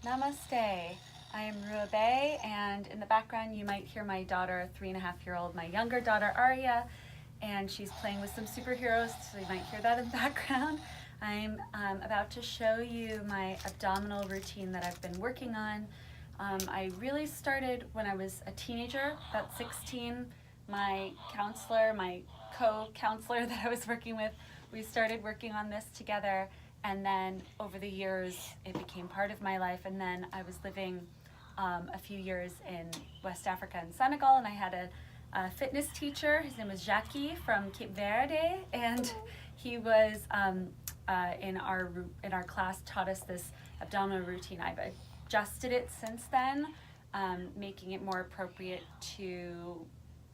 Namaste. I am Ruah, and in the background you might hear my daughter, 3.5-year-old, my younger daughter Aria, and she's playing with some superheroes, so you might hear that in the background. I'm about to show you my abdominal routine that I've been working on. I really started when I was a teenager, about 16. My counselor, my co-counselor that I was working with, we started working on this together. And then over the years, it became part of my life. And then I was living a few years in West Africa in Senegal, and I had a fitness teacher. His name was Jackie from Cape Verde, and he was in our class taught us this abdominal routine. I've adjusted it since then, making it more appropriate to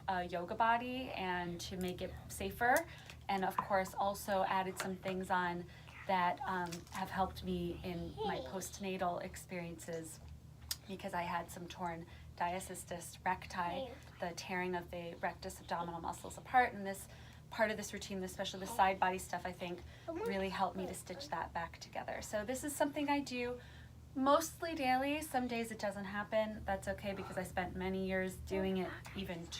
a yoga body and to make it safer. And of course, also added some things on that have helped me in my postnatal experiences, because I had some torn diastasis recti, the tearing of the rectus abdominal muscles apart, and this part of this routine, especially the side body stuff, I think really helped me to stitch that back together. So this is something I do mostly daily. Some days it doesn't happen. That's okay, because I spent many years doing it even 2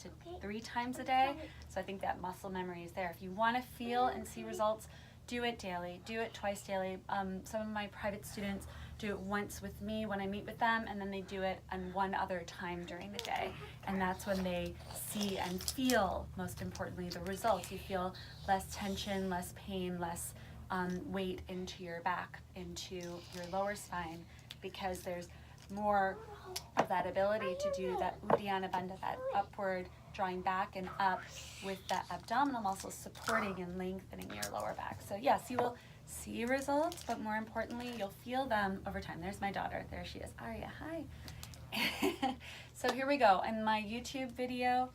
to 3 times a day. So I think that muscle memory is there. If you want to feel and see results, do it daily, do it twice daily. Some of my private students do it once with me when I meet with them, and then they do it on one other time during the day. And that's when they see and feel, most importantly, the results. You feel less tension, less pain, less weight into your back, into your lower spine, because there's more of that ability to do that Uddiyana Bandha, that upward drawing back and up, with the abdominal muscles supporting and lengthening your lower back. So yes, you will see results, but more importantly, you'll feel them over time. There's my daughter. There she is. Aria, hi. So here we go. In my YouTube video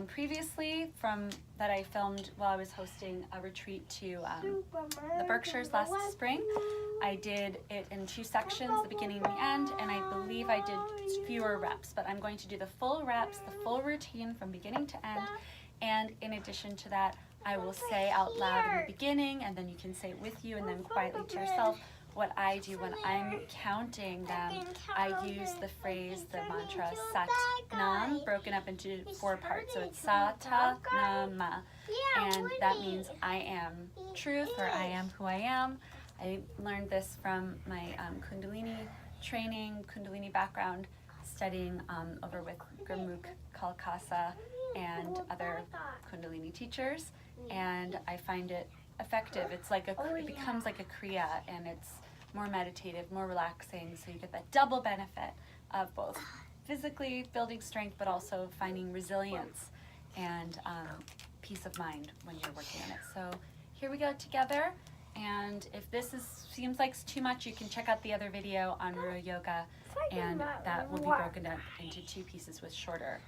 previously that I filmed while I was hosting a retreat to the Berkshires last spring, I did it in 2 sections, the beginning and the end, and I believe I did fewer reps, but I'm going to do the full reps, the full routine from beginning to end. And in addition to that, I will say out loud in the beginning, and then you can say it with you, and then quietly to yourself, what I do when I'm counting them. I use the phrase, the mantra Sat Nam, broken up into 4 parts. So it's Sa Ta Nam Ma, and that means I am truth, or I am who I am. I learned this from my Kundalini training, Kundalini background, studying over with Gurmukh Kalkasa and other Kundalini teachers, and I find it effective. It's like it becomes like a kriya, and it's more meditative, more relaxing, so you get that double benefit of both physically building strength, but also finding resilience and peace of mind when you're working on it. So here we go together, and if this seems like it's too much, you can check out the other video on Ruah Yoga, and that will be broken down into 2 pieces with shorter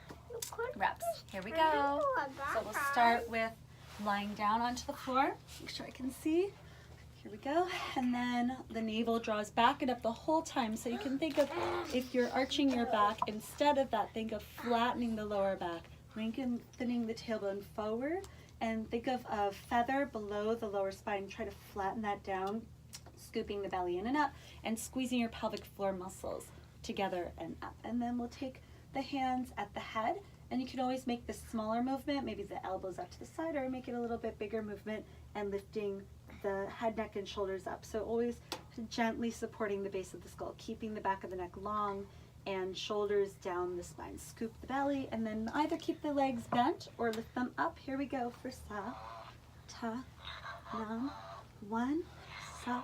reps. Here we go. So we'll start with lying down onto the floor. Make sure I can see. Here we go. And then the navel draws back and up the whole time. So you can think of, if you're arching your back, instead of that, think of flattening the lower back, lengthening the tailbone forward, and think of a feather below the lower spine. Try to flatten that down, scooping the belly in and up, and squeezing your pelvic floor muscles together and up. And then we'll take the hands at the head, and you can always make this smaller movement, maybe the elbows out to the side, or make it a little bit bigger movement and lifting the head, neck, and shoulders up. So always gently supporting the base of the skull, keeping the back of the neck long and shoulders down the spine. Scoop the belly, and then either keep the legs bent or lift them up. Here we go for Sa, Ta, Nam. 1, Sa,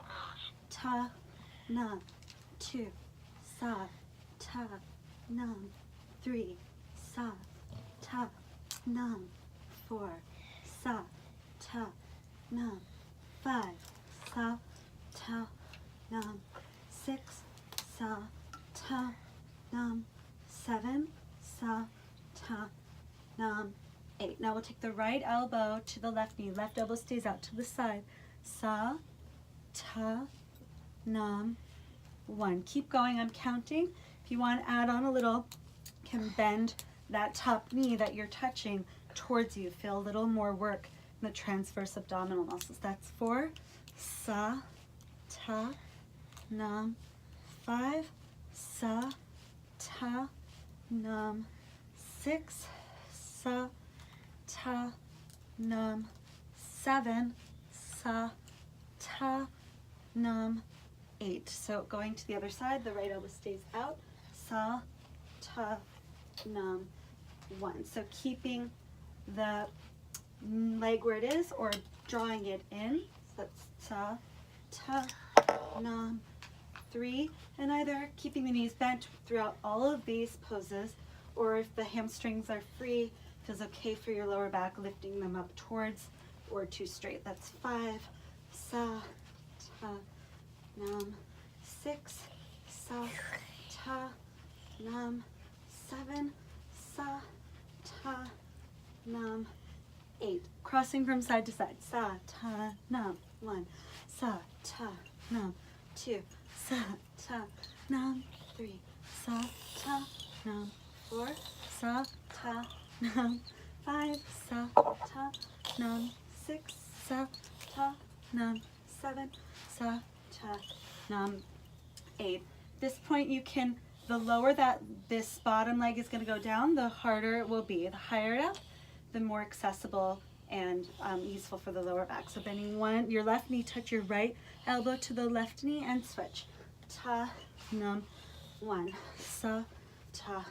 Ta, Nam. 2, Sa, Ta, Nam. 3, Sa, Ta, Nam. 4, Sa, Ta, Nam. 5, Sa, Ta, Nam. 6, Sa, Ta, Nam. 7, Sa, Ta, Nam. 8. Now we'll take the right elbow to the left knee. Left elbow stays out to the side. Sa, Ta, Nam. 1. Keep going. I'm counting. If you want to add on a little, you can bend that top knee that you're touching towards you. Feel a little more work in the transverse abdominal muscles. That's 4, Sa, Ta, Nam. 5, sa, ta, num. 6, sa, ta, num. 7, sa, ta, num. 8. So going to the other side, the right elbow stays out. Sa, ta, num. 1. So keeping the leg where it is or drawing it in. So that's sa, ta, num. 3. And either keeping the knees bent throughout all of these poses, or if the hamstrings are free, feels okay for your lower back, lifting them up towards or too straight. That's 5, sa, ta, num. 6, sa, ta, num. 7, sa, ta, num. 8. Crossing from side to side. Sa, ta, num. 1. Sa, ta, num. 2. Sa, ta, num. 3. Sa, ta, num. 4. Sa, ta, num. 5. Sa, ta, num. 6. Sa, ta, num. 7. Sa, ta, num. 8. This point you can, the lower that this bottom leg is going to go down, the harder it will be. The higher up, the more accessible and useful for the lower back. So bending one, your left knee, touch your right elbow to the left knee and switch. Ta, num. 1. Sa, ta,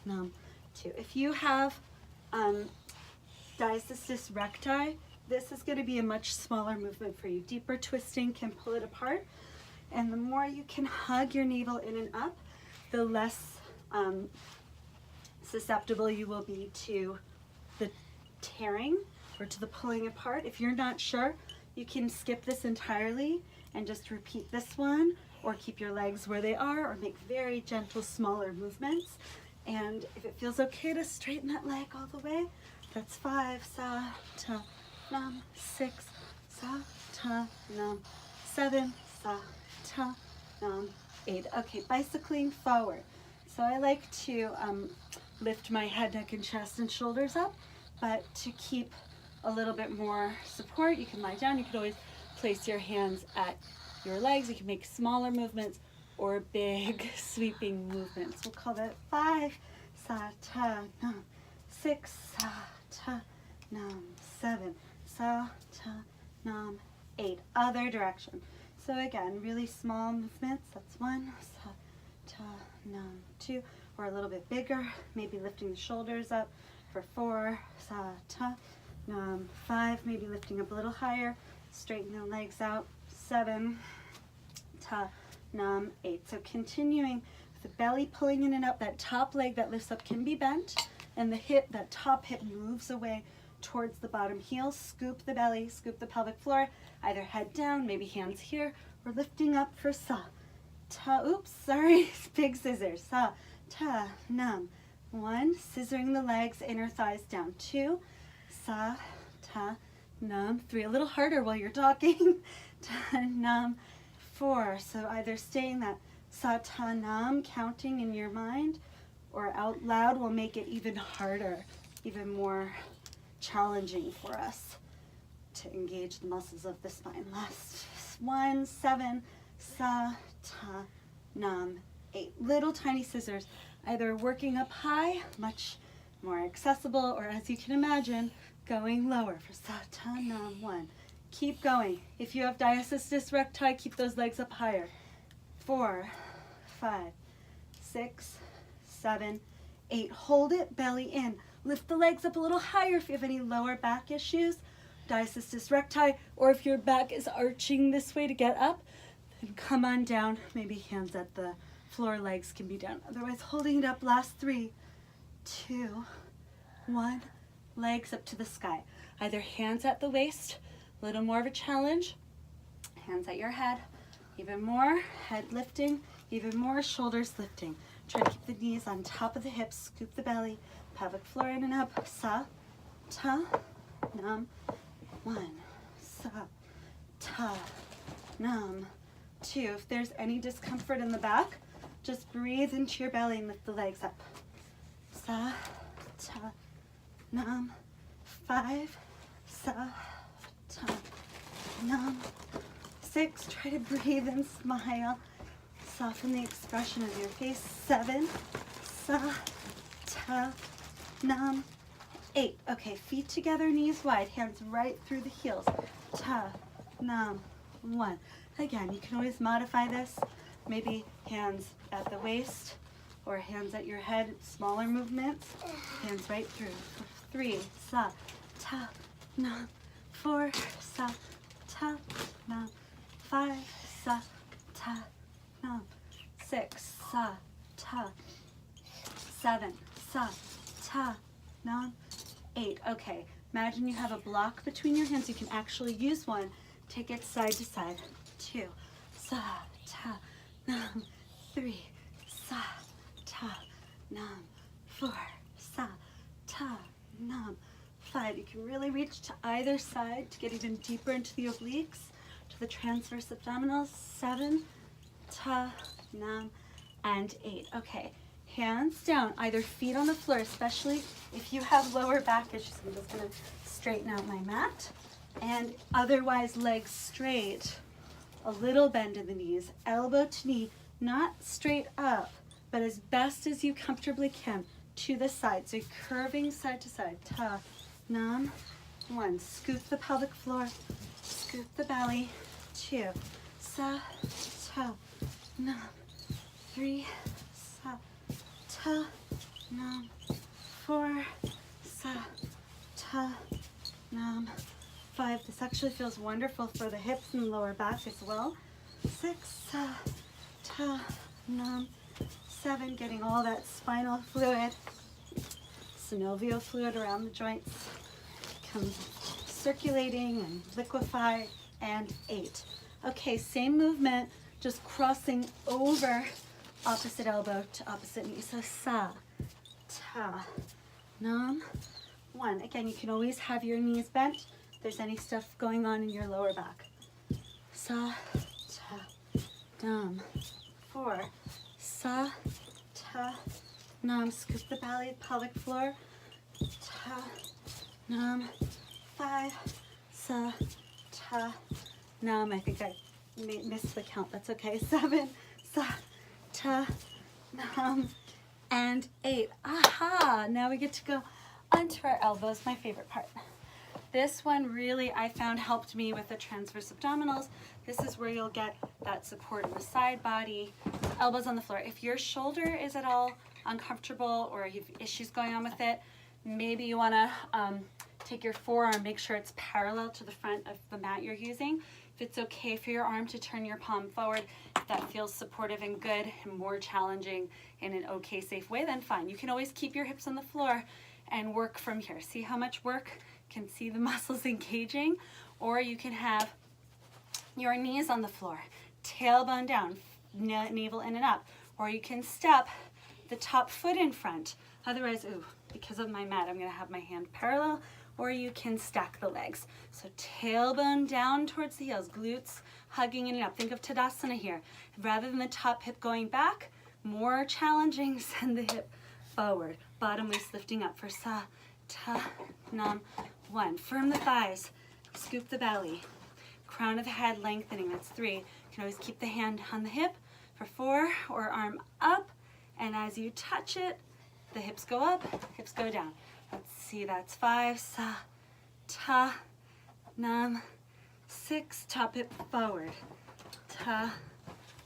num. 2. If you have diastasis recti, this is going to be a much smaller movement for you. Deeper twisting can pull it apart. And the more you can hug your navel in and up, the less susceptible you will be to the tearing or to the pulling apart. If you're not sure, you can skip this entirely and just repeat this one, or keep your legs where they are, or make very gentle, smaller movements. And if it feels okay to straighten that leg all the way, that's 5, sa, ta, num. 6, sa, ta, num. 7, sa, ta, num. 8. Okay, bicycling forward. So I like to lift my head, neck, and chest and shoulders up, but to keep a little bit more support, you can lie down. You can always place your hands at your legs. You can make smaller movements or big sweeping movements. We'll call that 5, sa, ta, num. 6, sa, ta, num. 7, sa, ta, num. 8. Other direction. So again, really small movements. That's 1, sa, ta, num. 2, or a little bit bigger, maybe lifting the shoulders up for 4, sa, ta, num. 5, maybe lifting up a little higher, straighten the legs out. 7, ta, num. 8. So continuing with the belly pulling in and up, that top leg that lifts up can be bent, and the hip, that top hip moves away towards the bottom heel. Scoop the belly, scoop the pelvic floor, either head down, maybe hands here, or lifting up for sa, ta, oops, sorry, big scissors, sa, ta, num. 1, scissoring the legs, inner thighs down. 2, sa, ta, num. 3, a little harder while you're talking, ta, num. 4, so either staying that sa, ta, num, counting in your mind, or out loud will make it even harder, even more challenging for us to engage the muscles of the spine. Last 1, 7, sa, ta, num. 8. Little tiny scissors, either working up high, much more accessible, or as you can imagine, going lower for sa, ta, num. 1. Keep going. If you have diastasis recti, keep those legs up higher. 4, 5, 6, 7, 8. Hold it, belly in. Lift the legs up a little higher if you have any lower back issues, diastasis recti, or if your back is arching this way to get up, then come on down. Maybe hands at the floor, legs can be down. Otherwise, holding it up. Last 3, 2, 1. Legs up to the sky. Either hands at the waist, a little more of a challenge, hands at your head, even more, head lifting, even more, shoulders lifting. Try to keep the knees on top of the hips, scoop the belly, pelvic floor in and up. Sa, ta, num. 1, sa, ta, num. 2. If there's any discomfort in the back, just breathe into your belly and lift the legs up. Sa, ta, num. 5, sa, ta, num. 6, try to breathe and smile. Soften the expression of your face. 7, sa, ta, nam, 8. Okay, feet together, knees wide, hands right through the heels. Ta, nam, 1. Again, you can always modify this. Maybe hands at the waist or hands at your head, smaller movements. Hands right through. 3, sa, ta, nam, 4, sa, ta, nam, 5, sa, ta, nam, 6, sa, ta, 7, sa, ta, nam, 8. Okay, imagine you have a block between your hands. You can actually use one. Take it side to side. 2, sa, ta, nam, 3, sa, ta, nam, 4, sa, ta, nam, 5. You can really reach to either side to get even deeper into the obliques, to the transverse abdominals. 7, ta, nam, and 8. Okay, hands down, either feet on the floor, especially if you have lower back issues. I'm just gonna straighten out my mat. And otherwise legs straight, a little bend in the knees, elbow to knee, not straight up, but as best as you comfortably can to the side. So you're curving side to side. Ta, nam, 1. Scoop the pelvic floor, scoop the belly. 2, sa, ta, nam, 3, sa, ta, nam, 4, sa, ta, nam, 5. This actually feels wonderful for the hips and lower back as well. 6, sa, ta, nam, 7. Getting all that spinal fluid, synovial fluid around the joints, come circulating and liquefy. And 8. Okay, same movement, just crossing over opposite elbow to opposite knee. So sa, ta, nam, 1. Again, you can always have your knees bent if there's any stuff going on in your lower back. Sa, ta, nam, 4. Sa, ta, nam. Scoop the belly, pelvic floor. Ta, nam. 5. Sa, ta, nam. I think I missed the count. That's okay. 7, sa, ta, nam, and 8. Aha! Now we get to go onto our elbows, my favorite part. This one really, I found, helped me with the transverse abdominals. This is where you'll get that support in the side body, elbows on the floor. If your shoulder is at all uncomfortable or you have issues going on with it, maybe you want to take your forearm, make sure it's parallel to the front of the mat you're using. If it's okay for your arm to turn your palm forward, if that feels supportive and good and more challenging in an okay, safe way, then fine. You can always keep your hips on the floor and work from here. See how much work? Can see the muscles engaging, or you can have your knees on the floor, tailbone down, navel in and up, or you can step the top foot in front. Otherwise, because of my mat, I'm gonna have my hand parallel, or you can stack the legs. So tailbone down towards the heels, glutes hugging in and up. Think of Tadasana here. Rather than the top hip going back, more challenging, send the hip forward. Bottom waist lifting up for sa, ta, nam, 1. Firm the thighs, scoop the belly. Crown of the head lengthening, that's 3. You can always keep the hand on the hip for 4, or arm up, and as you touch it, the hips go up, hips go down. Let's see, that's 5, sa, ta, nam, 6, top hip forward, ta,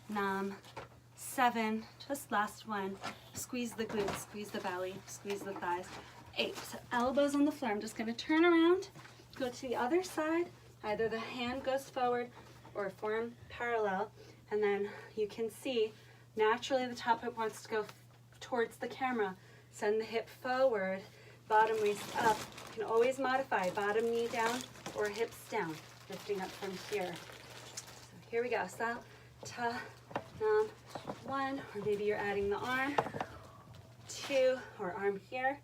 nam, 7, just last one, squeeze the glutes, squeeze the belly, squeeze the thighs. 8, so elbows on the floor. I'm just gonna turn around, go to the other side, either the hand goes forward or forearm parallel, and then you can see naturally the top hip wants to go towards the camera. Send the hip forward, bottom waist up. You can always modify bottom knee down or hips down, lifting up from here. So here we go, sa, ta, nam, 1, or maybe you're adding the arm, 2, or arm here.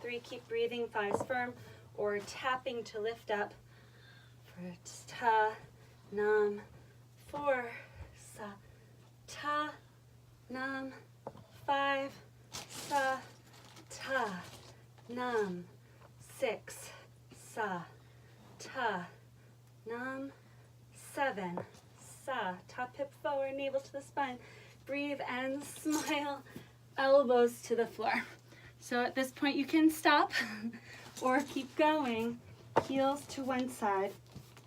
3, keep breathing, thighs firm, or tapping to lift up for ta, nam, 4, sa, ta, nam, 5, sa, ta, nam, 6, sa, ta, nam, 7, sa. Top hip forward, navel to the spine. Breathe and smile. Elbows to the floor. So at this point you can stop or keep going. Heels to one side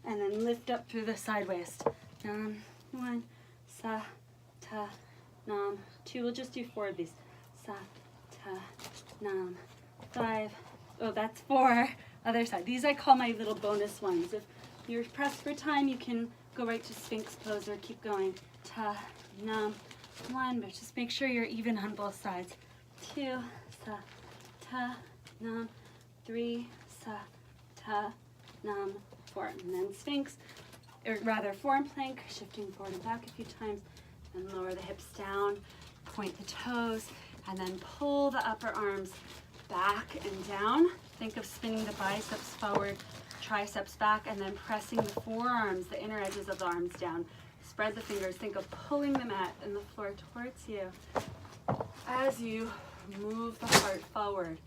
and then lift up through the side waist. Nam, 1, sa, ta, nam, 2. We'll just do 4 of these. Sa, ta, nam, 5. Oh, that's 4. Other side. These I call my little bonus ones. If you're pressed for time, you can go right to Sphinx pose or keep going. Ta, nam, 1, but just make sure you're even on both sides. 2, sa, ta, nam, 3, sa, ta, nam, 4. And then Sphinx, or rather form plank, shifting forward and back a few times, and lower the hips down, point the toes, and then pull the upper arms back and down. Think of spinning the biceps forward, triceps back, and then pressing the forearms, the inner edges of the arms down. Spread the fingers. Think of pulling the mat and the floor towards you as you move the heart forward.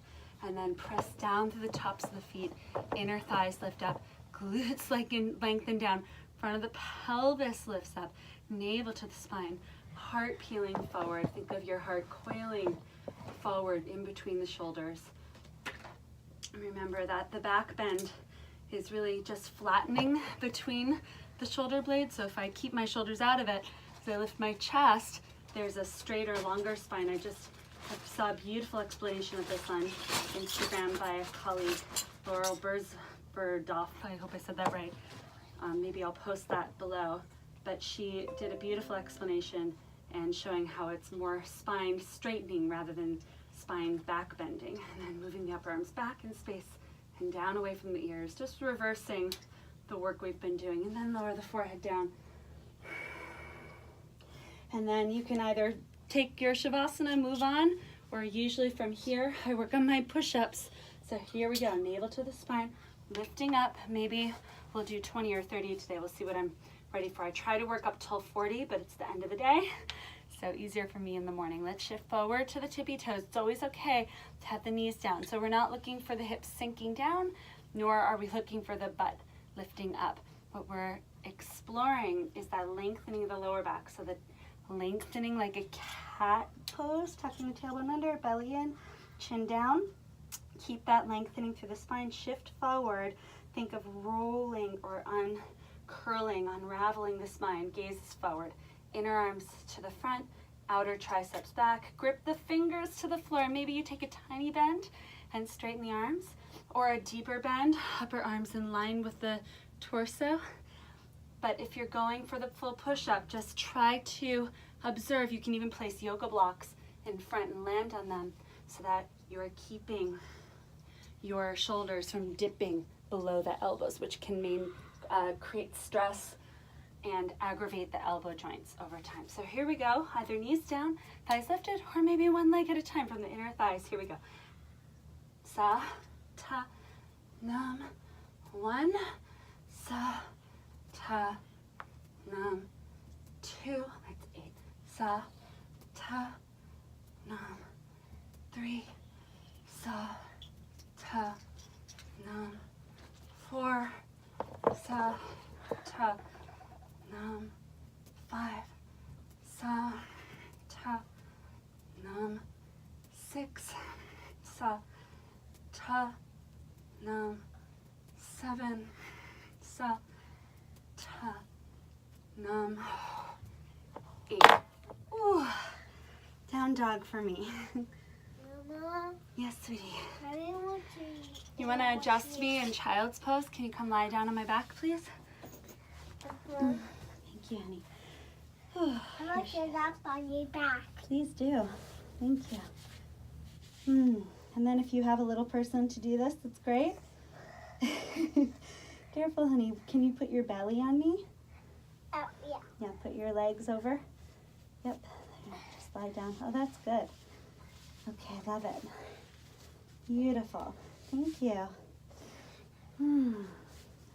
And then press down through the tops of the feet. Inner thighs lift up. Glutes lengthen down. Front of the pelvis lifts up. Navel to the spine. Heart peeling forward. Think of your heart coiling forward in between the shoulders. Remember that the back bend is really just flattening between the shoulder blades. So if I keep my shoulders out of it, as I lift my chest, there's a straighter, longer spine. I saw a beautiful explanation of this on Instagram by a colleague, Laurel Burdoff. I hope I said that right. Maybe I'll post that below. But she did a beautiful explanation and showing how it's more spine straightening rather than spine back bending. And then moving the upper arms back in space and down away from the ears, just reversing the work we've been doing. And then lower the forehead down. And then you can either take your Shavasana, move on, or usually from here, I work on my push-ups. So here we go, navel to the spine, lifting up. Maybe we'll do 20 or 30 today. We'll see what I'm ready for. I try to work up till 40, but it's the end of the day, so easier for me in the morning. Let's shift forward to the tippy toes. It's always okay to have the knees down. So we're not looking for the hips sinking down, nor are we looking for the butt lifting up. What we're exploring is that lengthening of the lower back. So the lengthening like a cat pose, tucking the tailbone under, belly in, chin down. Keep that lengthening through the spine. Shift forward. Think of rolling or uncurling, unraveling the spine. Gazes forward. Inner arms to the front, outer triceps back. Grip the fingers to the floor. Maybe you take a tiny bend and straighten the arms, or a deeper bend, upper arms in line with the torso. But if you're going for the full push-up, just try to observe. You can even place yoga blocks in front and land on them so that you're keeping your shoulders from dipping below the elbows, which can create stress and aggravate the elbow joints over time. So here we go, either knees down, thighs lifted, or maybe one leg at a time from the inner thighs. Here we go. Sa, ta, nam, 1, sa, ta, nam, 2, that's 8, sa, ta, nam, 3, sa, ta, nam, 4, sa, ta, nam, 5, sa, ta, nam, 6, sa, ta, nam, 7, sa, ta, nam, 8. Ooh. Down dog for me. Mama, Yes, sweetie. I didn't want to. You want to adjust me in child's pose? Can you come lie down on my back, please? Thank you, honey. I want to get up on your back. Please do. Thank you. And then if you have a little person to do this, that's great. Careful, honey. Can you put your belly on me? Oh, yeah. Yeah, put your legs over. Yep. There, just lie down. Oh, that's good. Okay, love it. Beautiful. Thank you.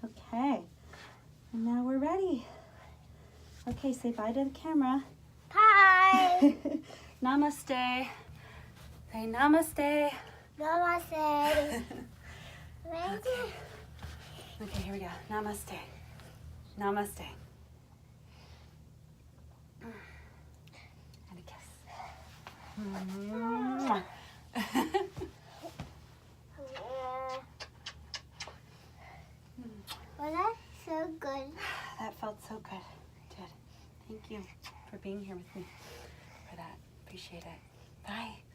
Okay. And now we're ready. Okay, say bye to the camera. Bye. Namaste. Say namaste. Namaste. Okay, here we go. Namaste. Namaste. Mwah. Well, that's so good. That felt so good. Did. Thank you for being here with me for that. Appreciate it. Bye.